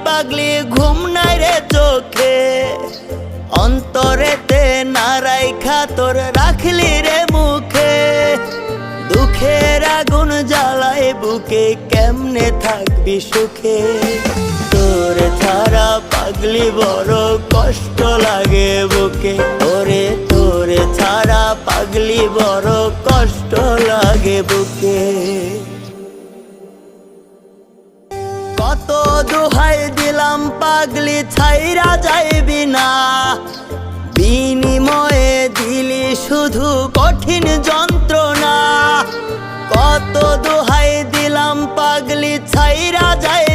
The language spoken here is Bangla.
পাগলি ঘুম নাই রে চোখে, অন্তরেতে না রাইখা তোর রাখলি রে মুখে। দুঃখের আগুন জ্বালায় বুকে, কেমনে থাকবি সুখে। তোর ছাড়া পাগলি বড় কষ্ট লাগে বুকে, ওরে তোর ছাড়া পাগলি বড় কষ্ট লাগে বুকে। কত দোহাই দিলাম পাগলি ছাইরা যাইবি না, বিনিময়ে দিলি শুধু কঠিন যন্ত্রণা। কত দোহাই দিলাম পাগলি ছাইরা যাই